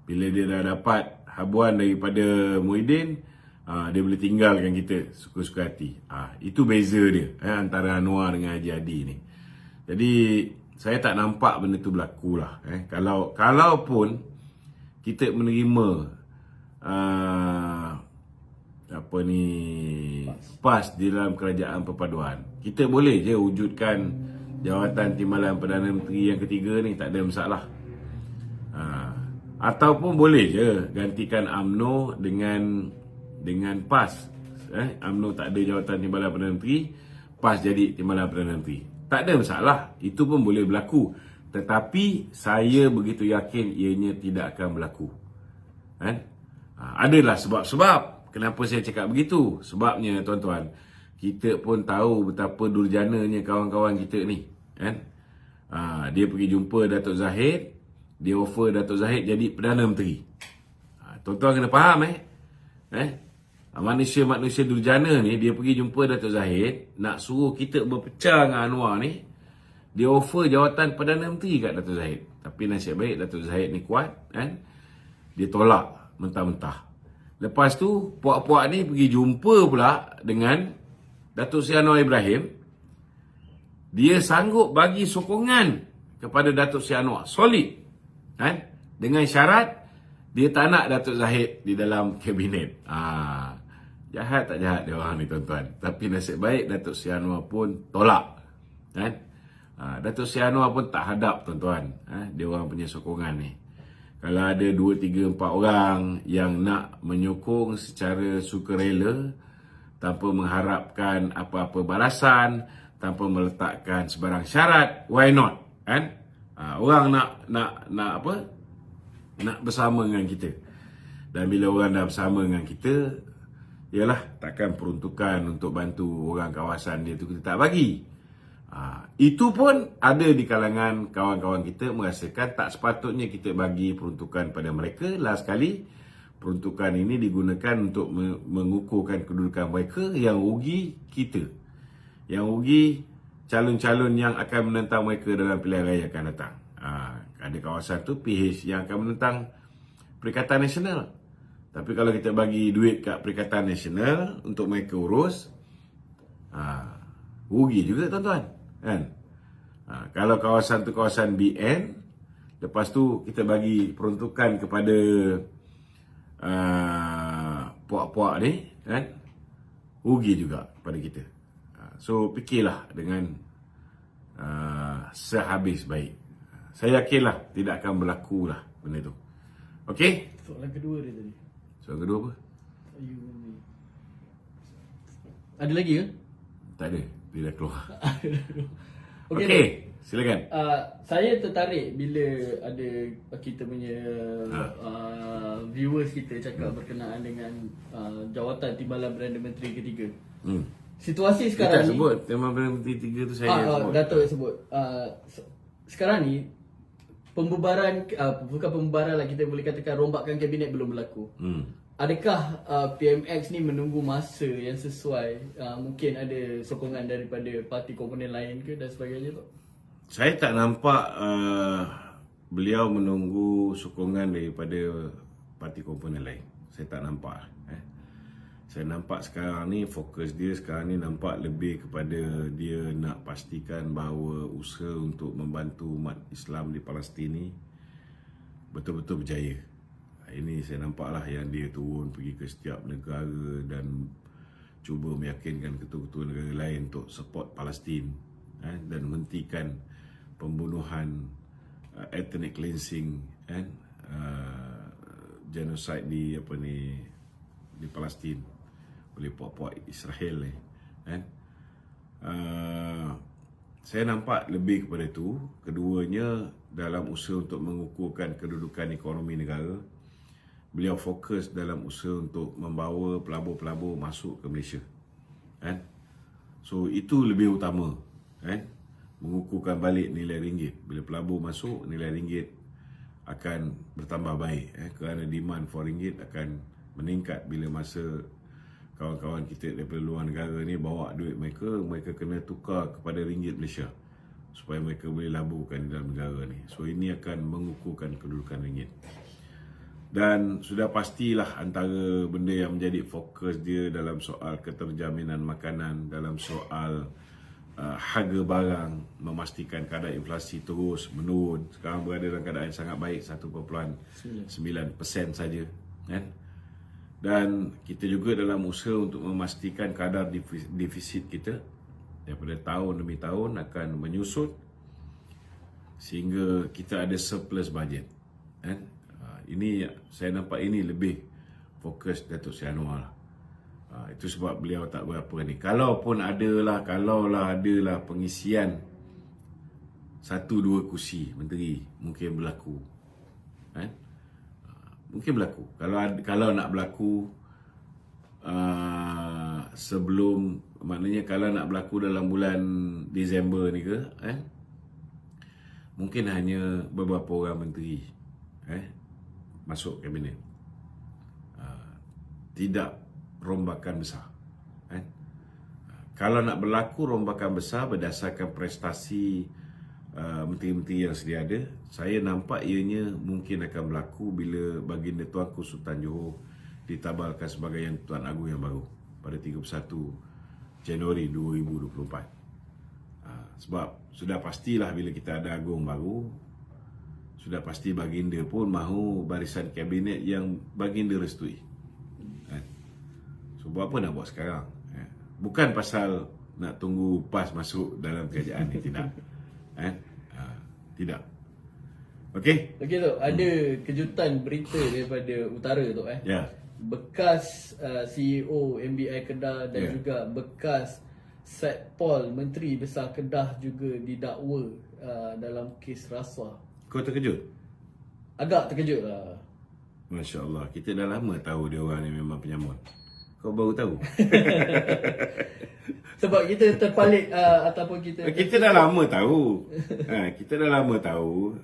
Bila dia dah dapat habuan daripada Muhyiddin, dia boleh tinggalkan kita suka-suka hati. Itu beza dia antara Anwar dengan Haji Hadi ni. Jadi saya tak nampak benda tu berlaku lah. Kalaupun kita menerima PAS di dalam kerajaan perpaduan, kita boleh je wujudkan jawatan Timbalan Perdana Menteri yang ketiga ni, tak ada masalah. Ataupun boleh je gantikan UMNO dengan PAS. UMNO tak ada jawatan Timbalan Perdana Menteri, PAS jadi Timbalan Perdana Menteri. Tak ada masalah, itu pun boleh berlaku. Tetapi saya begitu yakin ianya tidak akan berlaku. Adalah sebab-sebab kenapa saya cakap begitu. Sebabnya tuan-tuan, kita pun tahu betapa durjananya kawan-kawan kita ni. Dia pergi jumpa Datuk Zahid, dia offer Datuk Zahid jadi Perdana Menteri. Tuan-tuan kena faham manusia-manusia durjana ni, dia pergi jumpa Datuk Zahid, nak suruh kita berpecah dengan Anwar ni. Dia offer jawatan Perdana Menteri kat Datuk Zahid. Tapi nasib baik Datuk Zahid ni kuat, dia tolak mentah-mentah. Lepas tu puak-puak ni pergi jumpa pula dengan Datuk Seri Anwar Ibrahim. Dia sanggup bagi sokongan kepada Datuk Seri Anwar solid, dengan syarat dia tak nak Datuk Zahid di dalam kabinet. Jahat tak jahat dia orang ni tuan-tuan. Tapi nasib baik Datuk Seri Anwar pun tolak. Datuk Seri Anwar pun tak hadap tuan-tuan. Dia orang punya sokongan ni. Kalau ada 2, 3, 4 orang yang nak menyokong secara sukarela, tanpa mengharapkan apa-apa balasan, tanpa meletakkan sebarang syarat, why not? Orang nak bersama dengan kita. Dan bila orang dah bersama dengan kita, yalah, takkan peruntukan untuk bantu orang kawasan dia tu kita tak bagi. Itu pun ada di kalangan kawan-kawan kita merasakan tak sepatutnya kita bagi peruntukan pada mereka. Last sekali, peruntukan ini digunakan untuk mengukuhkan kedudukan mereka. Yang rugi kita. Yang rugi calon-calon yang akan menentang mereka dalam pilihan raya akan datang. Ada kawasan tu PH yang akan menentang Perikatan Nasional. Tapi kalau kita bagi duit kat Perikatan Nasional untuk mereka urus, rugi juga tuan-tuan. Kalau kawasan tu kawasan BN, lepas tu kita bagi peruntukan kepada puak-puak ni, rugi juga kepada kita. So fikirlah dengan sehabis baik. Saya yakinlah tidak akan berlaku lah benda tu. Okey? Soalan kedua dia tadi. Soalan kedua apa? Ada lagi ke? Tak ada. Dia dah keluar. Okey, Okey, silakan. saya tertarik bila ada kita punya viewers kita cakap berkenaan dengan jawatan Timbalan Perdana Menteri ketiga. Situasi sekarang Kita ni sebut Timbalan Perdana Menteri 3 tu saya sebut. Datuk sebut. Sekarang ni pembubaran bukan pembubaran lah, kita boleh katakan rombakan kabinet belum berlaku. Adakah PMX ni menunggu masa yang sesuai? Mungkin ada sokongan daripada parti komponen lain ke dan sebagainya tu? Saya tak nampak beliau menunggu sokongan daripada parti komponen lain. Saya tak nampak. Saya nampak sekarang ni fokus dia sekarang ni nampak lebih kepada dia nak pastikan bahawa usaha untuk membantu umat Islam di Palestin ni betul-betul berjaya. Ini saya nampaklah yang dia turun pergi ke setiap negara dan cuba meyakinkan ketua-ketua negara lain untuk support Palestin dan menghentikan pembunuhan, ethnic cleansing, genocide di di Palestin oleh puak-puak Israel saya nampak lebih kepada itu. Keduanya dalam usaha untuk mengukuhkan kedudukan ekonomi negara, beliau fokus dalam usaha untuk membawa pelabur-pelabur masuk ke Malaysia. So itu lebih utama, mengukuhkan balik nilai ringgit. Bila pelabur masuk, nilai ringgit akan bertambah baik, kerana demand for ringgit akan meningkat bila masa kawan-kawan kita daripada luar negara ni bawa duit mereka kena tukar kepada ringgit Malaysia supaya mereka boleh laburkan di dalam negara ni. So ini akan mengukuhkan kedudukan ringgit. Dan sudah pastilah antara benda yang menjadi fokus dia dalam soal keterjaminan makanan, dalam soal harga barang, memastikan kadar inflasi terus menurun. Sekarang berada dalam keadaan yang sangat baik, 1.9% saja, Dan kita juga dalam usaha untuk memastikan kadar defisit kita daripada tahun demi tahun akan menyusut sehingga kita ada surplus budget. Ini saya nampak ini lebih fokus Datuk Seri Anwar lah. Itu sebab beliau tak berapa ni. Kalaulah adalah pengisian 1-2 kursi menteri mungkin berlaku. Mungkin berlaku. Kalau nak berlaku sebelum, maknanya kalau nak berlaku dalam bulan Disember ni ke, mungkin hanya beberapa orang menteri masuk kabinet. Tidak rombakan besar. Kalau nak berlaku rombakan besar berdasarkan prestasi menteri-menteri yang sedia ada, saya nampak ianya mungkin akan berlaku bila Baginda Tuanku Sultan Johor ditabalkan sebagai Yang Tuan Agung yang baru pada 31 Januari 2024. Sebab sudah pastilah bila kita ada Agung baru, sudah pasti Baginda pun mahu barisan kabinet yang Baginda restui. So buat apa nak buat sekarang? Bukan pasal nak tunggu PAS masuk dalam kerajaan ni, tidak. Tidak. Okey? Okey tu, ada kejutan berita daripada utara tu Ya. Bekas CEO MBI Kedah dan juga bekas Setpol Menteri Besar Kedah juga didakwa dalam kes rasuah. Kau terkejut? Agak terkejut lah. Masya Allah, kita dah lama tahu dia orang ni memang penyamun. Kau baru tahu? Sebab kita terpalit ataupun kita dah lama tahu. Kita dah lama tahu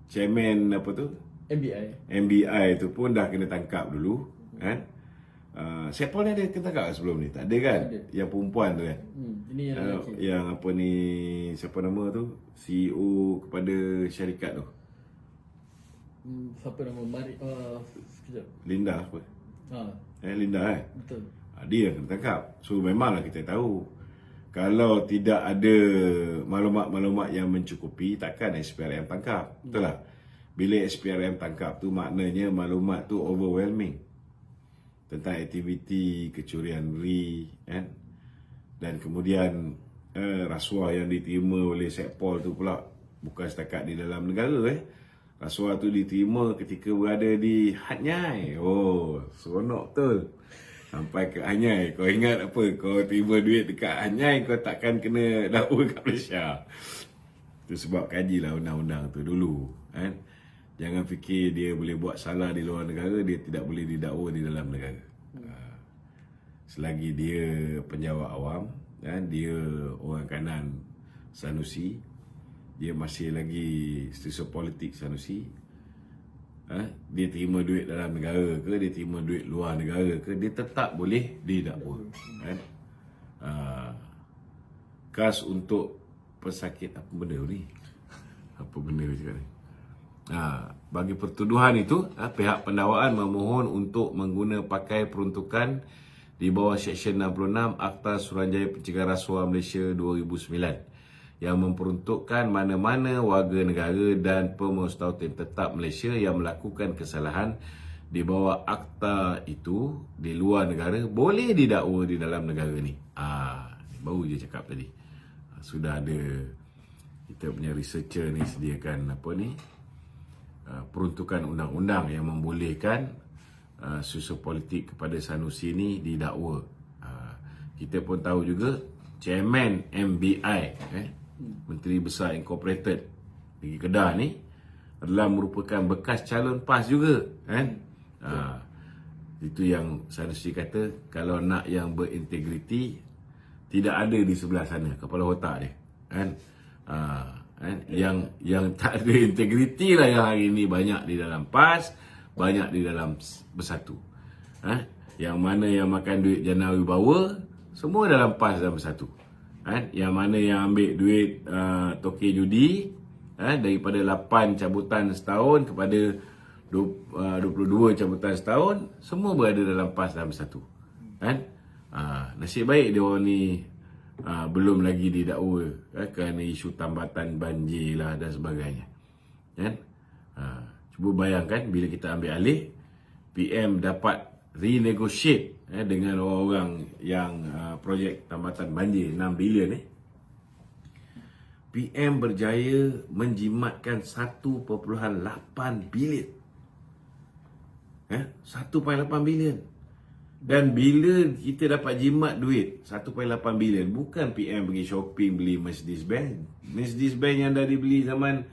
chairman apa tu? MBI tu pun dah kena tangkap dulu, Setpol ni ada kena tangkap sebelum ni? Tak ada kan? Ada. Yang perempuan tu kan? Ini yang lelaki. Yang apa ni, siapa nama tu? CEO kepada syarikat tu. Siapa nama? Sekejap. Linda apa? Linda Betul. Dia yang kena tangkap. So memanglah kita tahu, kalau tidak ada maklumat-maklumat yang mencukupi, takkan SPRM tangkap. Betul tak? Bila SPRM tangkap tu maknanya maklumat tu overwhelming tentang aktiviti kecurian RI, dan kemudian rasuah yang diterima oleh Setpol tu pula bukan setakat di dalam negara. Rasuah tu diterima ketika berada di Hat Nyai. Oh, seronok betul. Sampai ke Hat Nyai. Kau ingat apa? Kau terima duit dekat Hat Nyai, kau takkan kena dakwa kat Malaysia. Itu sebab kajilah undang-undang tu dulu. Jangan fikir dia boleh buat salah di luar negara, dia tidak boleh didakwa di dalam negara. Selagi dia penjawat awam, dia orang kanan Sanusi, dia masih lagi setiausaha politik Sanusi, dia terima duit dalam negara ke, dia terima duit luar negara ke, dia tetap boleh didakwa. Kas untuk pesakit, apa benda ni? Apa benda ni cakap ni? Bagi pertuduhan itu, pihak pendakwaan memohon untuk mengguna pakai peruntukan di bawah Seksyen 66 Akta Suruhanjaya Pencegahan Rasuah Malaysia 2009 yang memperuntukkan mana-mana warga negara dan pemustautin tetap Malaysia yang melakukan kesalahan di bawah akta itu di luar negara boleh didakwa di dalam negara ni. Baru je cakap tadi. Sudah ada kita punya researcher ni sediakan peruntukan undang-undang yang membolehkan susu politik kepada Sanusi ni didakwa. Kita pun tahu juga chairman MBI, Menteri Besar Incorporated negeri Kedah ni adalah merupakan bekas calon PAS juga, kan? Itu yang Sanusi kata, kalau nak yang berintegriti tidak ada di sebelah sana kepala otak dia, kan? Yang tak ada integriti lah yang hari ini banyak di dalam PAS, banyak di dalam Bersatu. Yang mana yang makan duit jana wibawa semua dalam PAS dan Bersatu. Yang mana yang ambil duit toke judi daripada 8 cabutan setahun kepada 22 cabutan setahun, semua berada dalam PAS dan Bersatu. Nasib baik dia orang ni belum lagi didakwa kerana isu tambatan banjir lah dan sebagainya. Cuba bayangkan bila kita ambil alih, PM dapat renegotiate dengan orang-orang yang projek tambatan banjir 6 bilion PM berjaya menjimatkan 1.8 bilion. 1.8 bilion. Dan bila kita dapat jimat duit 1.8 bilion, bukan PM pergi shopping beli Mercedes-Benz. Mercedes-Benz yang dah dibeli zaman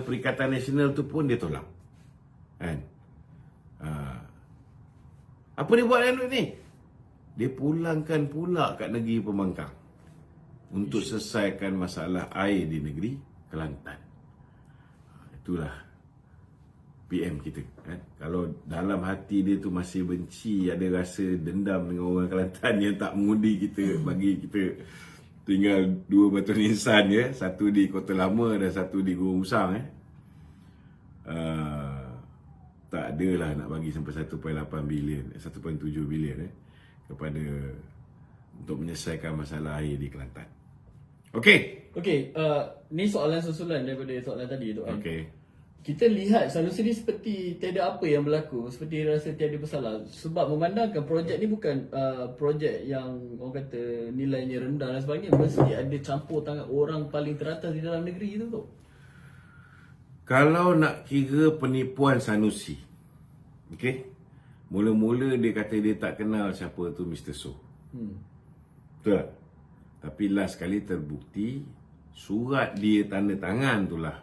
Perikatan Nasional tu pun dia tolak. Apa dia buat dengan duit ni? Dia pulangkan pula kat negeri pembangkang untuk selesaikan masalah air di negeri Kelantan. Itulah PM kita, kan? Kalau dalam hati dia tu masih benci, ada rasa dendam dengan orang Kelantan yang tak mengundi kita, bagi kita tinggal 2 batu nisan, satu di Kota Lama dan satu di Gurun Usang, tak adalah nak bagi sampai 1.8 bilion, 1.7 bilion kepada untuk menyelesaikan masalah air di Kelantan. Okey. Ni soalan susulan daripada soalan tadi tu, kan? Okey. Kita lihat Sanusi ni seperti tiada apa yang berlaku, seperti rasa tiada bersalah, sebab memandangkan projek ni bukan projek yang orang kata nilainya rendah dan sebagainya, mesti ada campur tangan orang paling teratas di dalam negeri tu. Kalau nak kira penipuan Sanusi, mula-mula dia kata dia tak kenal siapa tu Mr. So. Betul tak? Tapi last kali terbukti surat dia tanda tangan itulah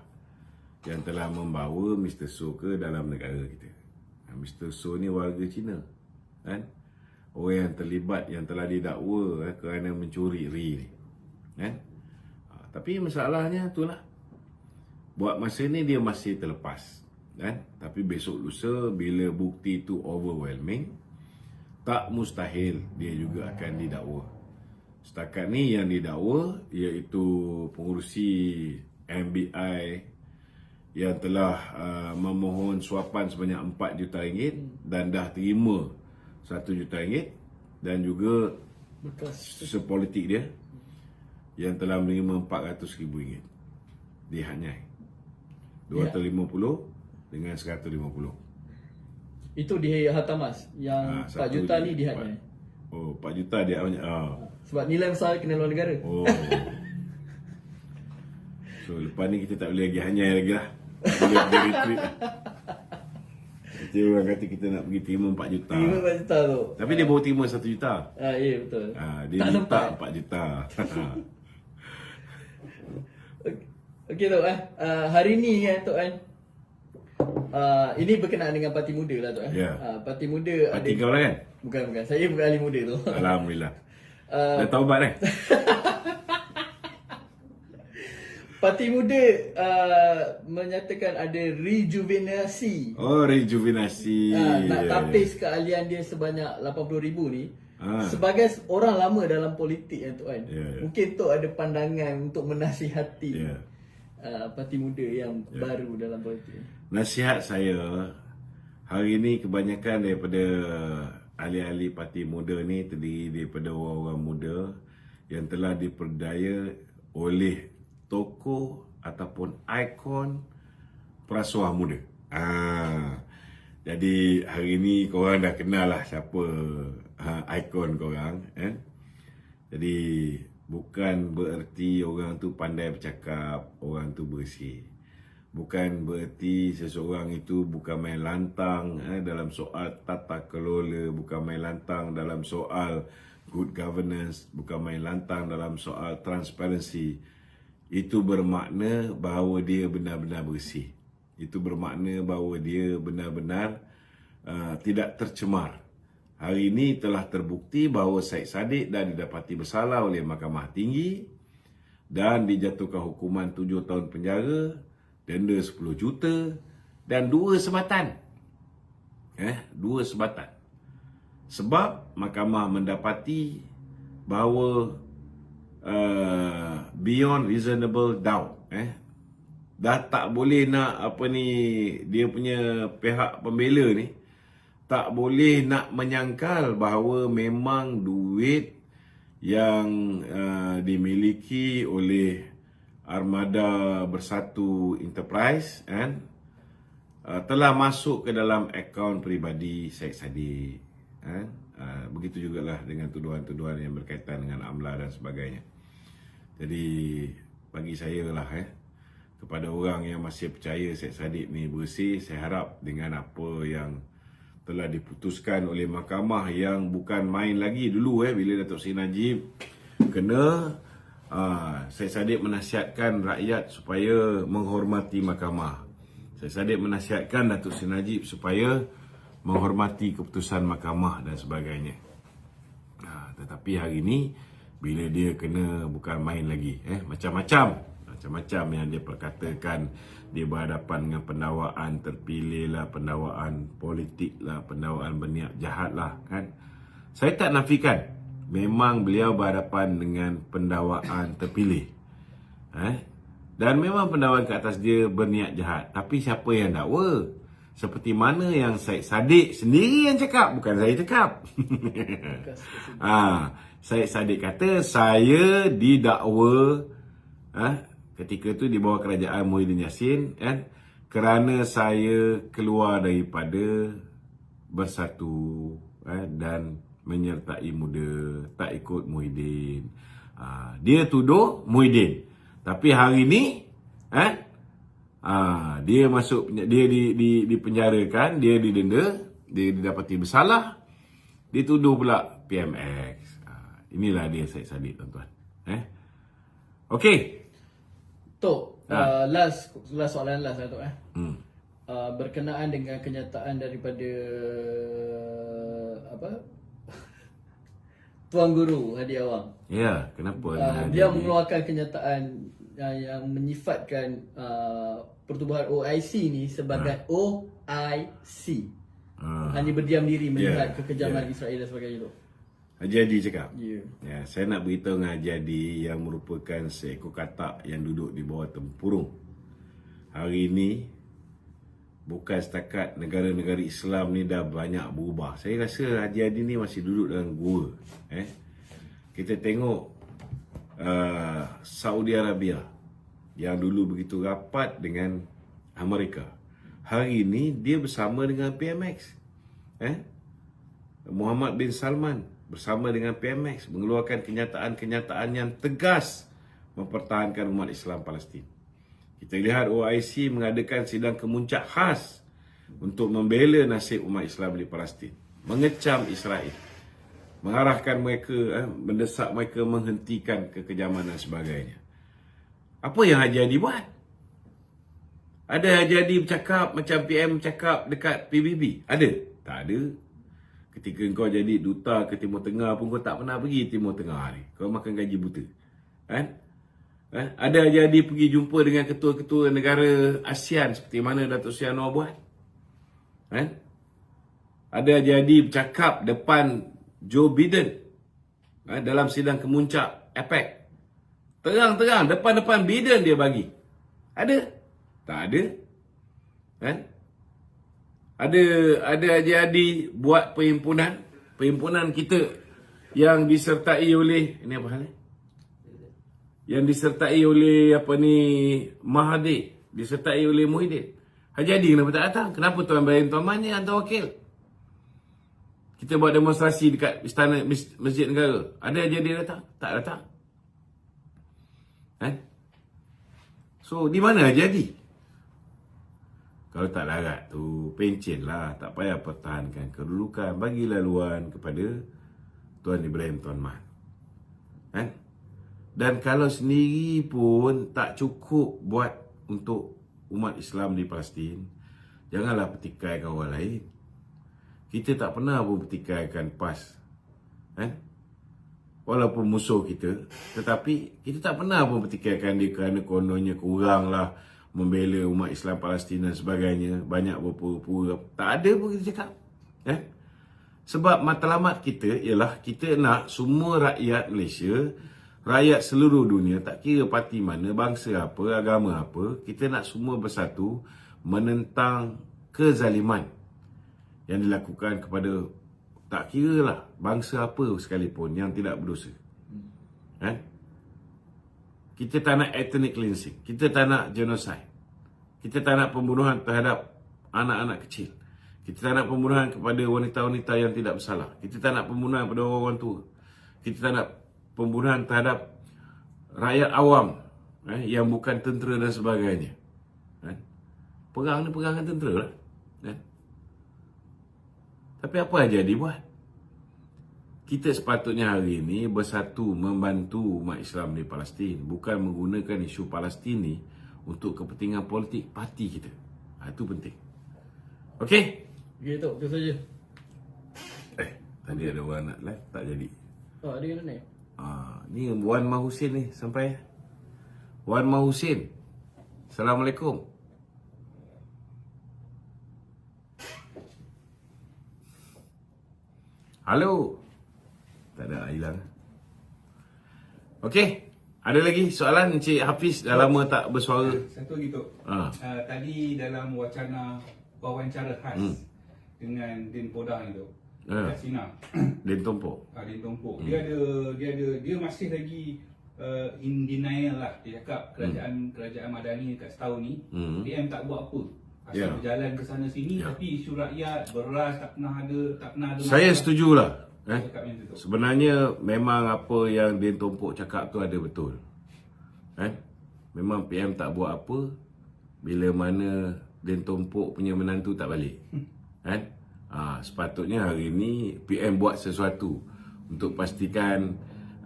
yang telah membawa Mr. So ke dalam negara kita. Mr. So ni warga Cina, kan? Orang yang terlibat, yang telah didakwa kerana mencuri ri ni, kan? Tapi masalahnya itulah, buat masa ni dia masih terlepas, kan? Tapi besok lusa bila bukti itu overwhelming, tak mustahil dia juga akan didakwa. Setakat ni yang didakwa iaitu pengurusi MBI yang telah memohon suapan sebanyak 4 juta ringgit dan dah terima 1 juta ringgit, dan juga sepolitik dia yang telah menerima 400,000 ringgit. Dia hanya 250 dengan 150. Itu di Harta Mas yang 4 juta ni di hadnya. 4 juta dia hanya. Sebab nilai besar kena luar negara. So lepas ni kita tak boleh lagi hanya lagi lah. Boleh retweet lah. Nanti orang kata kita nak pergi terima 4 juta. Terima 4 juta tu. Tapi dia baru terima 1 juta. Ya, betul. Dia tak minta sempat. 4 juta. Okey Tok, hari ni kan Tok, kan, ini berkenaan dengan Parti Muda lah Tok. Parti Muda Parti ada... kau lah kan? Bukan. Saya bukan ahli muda tu. Alhamdulillah. Dah taubat Parti Muda menyatakan ada rejuvenasi. Rejuvenasi. Nak tapis keahlian dia sebanyak 80,000 ni. Sebagai orang lama dalam politik kan Tok, kan. Mungkin Tok ada pandangan untuk menasihati Parti Muda yang baru dalam politik. Nasihat saya hari ini kebanyakan daripada ahli-ahli Parti Muda ni terdiri daripada orang-orang muda yang telah diperdaya oleh tokoh ataupun ikon perasuah muda. Jadi hari ni korang dah kenal lah siapa ikon korang. Jadi bukan bererti orang tu pandai bercakap, orang tu bersih. Bukan bererti seseorang itu bukan main lantang dalam soal tata kelola, bukan main lantang dalam soal good governance, bukan main lantang dalam soal transparansi. Itu bermakna bahawa dia benar-benar bersih. Itu bermakna bahawa dia benar-benar tidak tercemar. Hari ini telah terbukti bahawa Syed Saddiq dah didapati bersalah oleh Mahkamah Tinggi dan dijatuhkan hukuman 7 tahun penjara, denda 10 juta dan 2 sebatan. 2 sebatan. Sebab mahkamah mendapati bahawa beyond reasonable doubt, dah tak boleh nak dia punya pihak pembela ni tak boleh nak menyangkal bahawa memang duit yang dimiliki oleh Armada Bersatu Enterprise telah masuk ke dalam akaun peribadi Syed Saddiq. Begitu jugalah dengan tuduhan-tuduhan yang berkaitan dengan AMLA dan sebagainya. Jadi bagi saya lah kepada orang yang masih percaya Syed Saddiq ni bersih, saya harap dengan apa yang telah diputuskan oleh mahkamah yang bukan main lagi dulu bila Datuk Seri Najib kena, Syed Saddiq menasihatkan rakyat supaya menghormati mahkamah. Syed Saddiq menasihatkan Datuk Seri Najib supaya menghormati keputusan mahkamah dan sebagainya. Tetapi hari ini bila dia kena bukan main lagi, macam-macam yang dia perkatakan, dia berhadapan dengan pendakwaan terpilih lah, pendakwaan politik lah, pendakwaan berniat jahat lah kan. Saya tak nafikan memang beliau berhadapan dengan pendakwaan terpilih. Dan memang pendakwaan ke atas dia berniat jahat. Tapi siapa yang dakwa? Seperti mana yang Syed Saddiq sendiri yang cakap, bukan saya cakap. Syed Saddiq kata saya didakwa ketika tu di bawah kerajaan Muhyiddin Yassin kerana saya keluar daripada Bersatu dan menyertai Muda, tak ikut Muhyiddin. Dia tuduh Muhyiddin. Tapi hari ni dia masuk, dia dipenjarakan, dia didenda, dia didapati bersalah, dituduh pula PMX. Inilah dia Syed Saddiq, tuan-tuan. Okey. Tok, last soalan last Tok. Berkenaan dengan kenyataan daripada Tuan Guru Hadi Awang. Ya, kenapa? Dia mengeluarkan kenyataan yang menyifatkan pertubuhan OIC ni sebagai OIC. Hanya berdiam diri melihat kekejaman Israel dan sebagainya tu. Haji Hadi cakap. Ya. Saya nak beritahu dengan Haji Hadi yang merupakan seekor katak yang duduk di bawah tempurung. Hari ini bukan setakat negara-negara Islam ni dah banyak berubah. Saya rasa Haji Hadi ni masih duduk dalam gua. Kita tengok Saudi Arabia yang dulu begitu rapat dengan Amerika. Hari ini dia bersama dengan PMX. Muhammad bin Salman bersama dengan PMX mengeluarkan kenyataan-kenyataan yang tegas mempertahankan umat Islam Palestin. Kita lihat OIC mengadakan sidang kemuncak khas untuk membela nasib umat Islam di Palestin, mengecam Israel, mengarahkan mereka, mendesak mereka menghentikan kekejaman dan sebagainya. Apa yang Haji Hadi buat? Ada Haji Hadi bercakap macam PM cakap dekat PBB? Ada? Tak ada. Ketika kau jadi duta ke Timur Tengah pun kau tak pernah pergi Timur Tengah ni. Kau makan gaji buta. Ada Haji Hadi pergi jumpa dengan ketua-ketua negara ASEAN seperti mana Datuk Seri Anwar buat? Ada Haji Hadi bercakap depan Joe Biden dalam sidang kemuncak APEC. Terang-terang depan-depan Biden dia bagi. Ada? Tak ada. Ada Haji Hadi buat perhimpunan kita yang disertai oleh yang disertai oleh Mahathir, disertai oleh Muhyiddin. Haji Adi kenapa tak datang? Kenapa Tuan Ibrahim Tuan Man yang hantar wakil? Kita buat demonstrasi dekat istana Masjid Negara. Ada Haji Adi datang? Tak datang. Kan? So, di mana Haji Adi? Kalau tak larat tu, pencen lah. Tak payah pertahankan kedudukan. Bagi laluan kepada Tuan Ibrahim Tuan Man. Kan? Dan kalau sendiri pun tak cukup buat untuk umat Islam di Palestin, janganlah petikaikan orang lain. Kita tak pernah pun petikaikan PAS. Kan? Walaupun musuh kita, tetapi kita tak pernah pun petikaikan dia kerana kononnya kuranglah membela umat Islam Palestin dan sebagainya, banyak berpura-pura. Tak ada pun kita cakap. Sebab matlamat kita ialah kita nak semua rakyat Malaysia, rakyat seluruh dunia, tak kira parti mana, bangsa apa, agama apa, kita nak semua bersatu menentang kezaliman yang dilakukan kepada tak kira lah bangsa apa sekalipun yang tidak berdosa. Kita tak nak ethnic cleansing. Kita tak nak genocide. Kita tak nak pembunuhan terhadap anak-anak kecil. Kita tak nak pembunuhan kepada wanita-wanita yang tidak bersalah. Kita tak nak pembunuhan kepada orang tua. Kita tak nak pembunuhan terhadap rakyat awam yang bukan tentera dan sebagainya. Perang ni perang dengan tentera lah. Tapi apa yang jadi buat? Kita sepatutnya hari ini bersatu membantu umat Islam di Palestin, bukan menggunakan isu Palestin ni untuk kepentingan politik parti kita. Itu penting. Okey? Okay, Tok, itu saja. Tadi ada orang nak live, tak jadi. Oh, ada yang nak naik? Ni Wan Mah Husin ni sampai. Wan Mah Husin. Assalamualaikum. Halo. Tak ada, hilang. Okey. Ada lagi soalan Encik Hafiz? Dah lama tak bersuara. Satu lagi, Tok. Tadi dalam wacana wawancara khas dengan Din Podang itu, kat Sina. Din Tompok. Din Tompok. Dia masih lagi in denial lah. Dia cakap kerajaan Madani dekat setahun ni, PM tak buat apa. Asal berjalan ke sana sini, tapi isu rakyat, beras tak pernah ada. Saya setujulah. Cakap macam tu, Tok. Sebenarnya memang apa yang Din Tompok cakap tu ada betul. Memang PM tak buat apa bila mana Din Tompok punya menantu tak balik. Sepatutnya hari ni PM buat sesuatu untuk pastikan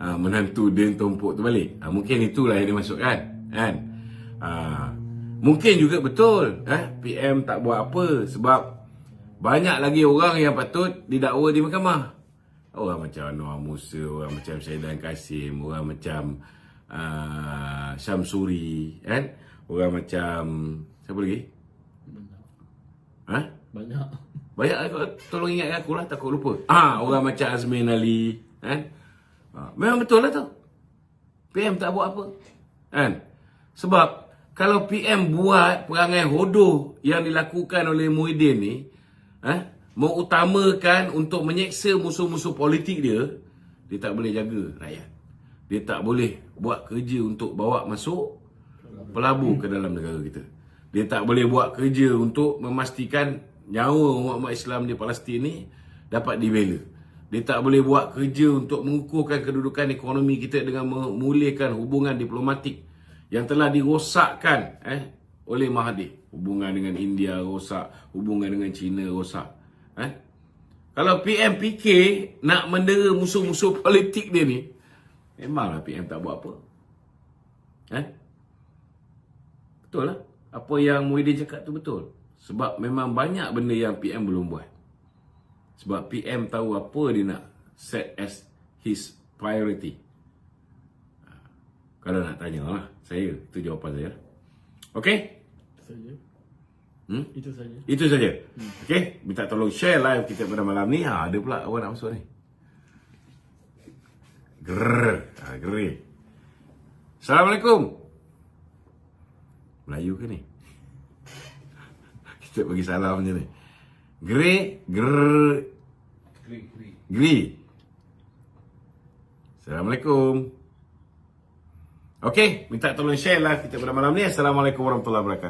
menantu Din Tompok tu balik. Mungkin itulah yang dimasukkan. Mungkin juga betul PM tak buat apa sebab banyak lagi orang yang patut didakwa di mahkamah. Orang macam Anwar Musa, orang macam Saidan Kasim, orang macam Syamsuri, orang macam siapa lagi? Banyak. Banyak, tolong ingat aku lah, takut lupa. Orang macam Azmin Ali, memang betul lah tu. PM tak buat apa. Sebab kalau PM buat perangai hodoh yang dilakukan oleh Muhyiddin ni, mengutamakan untuk menyeksa musuh-musuh politik dia, dia tak boleh jaga rakyat. Dia tak boleh buat kerja untuk bawa masuk pelabur ke dalam negara kita. Dia tak boleh buat kerja untuk memastikan nyawa umat Islam di Palestin ni dapat dibela. Dia tak boleh buat kerja untuk mengukuhkan kedudukan ekonomi kita dengan memulihkan hubungan diplomatik yang telah dirosakkan oleh Mahathir. Hubungan dengan India rosak, hubungan dengan China rosak. Kalau PM fikir nak mendera musuh-musuh politik dia ni, memanglah PM tak buat apa. Betul lah. Apa yang Muhyiddin cakap tu betul. Sebab memang banyak benda yang PM belum buat. Sebab PM tahu apa dia nak set as his priority. Kalau nak tanya lah, saya, itu jawapan saya. Okey? Itu saja. Itu saja. Itu saja. Okey, minta tolong share live kita pada malam ni. Ada pula orang nak masuk ni. Gerr. Assalamualaikum. Melayu ke ni? Kita bagi salam je ni. Gri. Assalamualaikum. Okey, minta tolong share live kita pada malam ni. Assalamualaikum warahmatullahi wabarakatuh.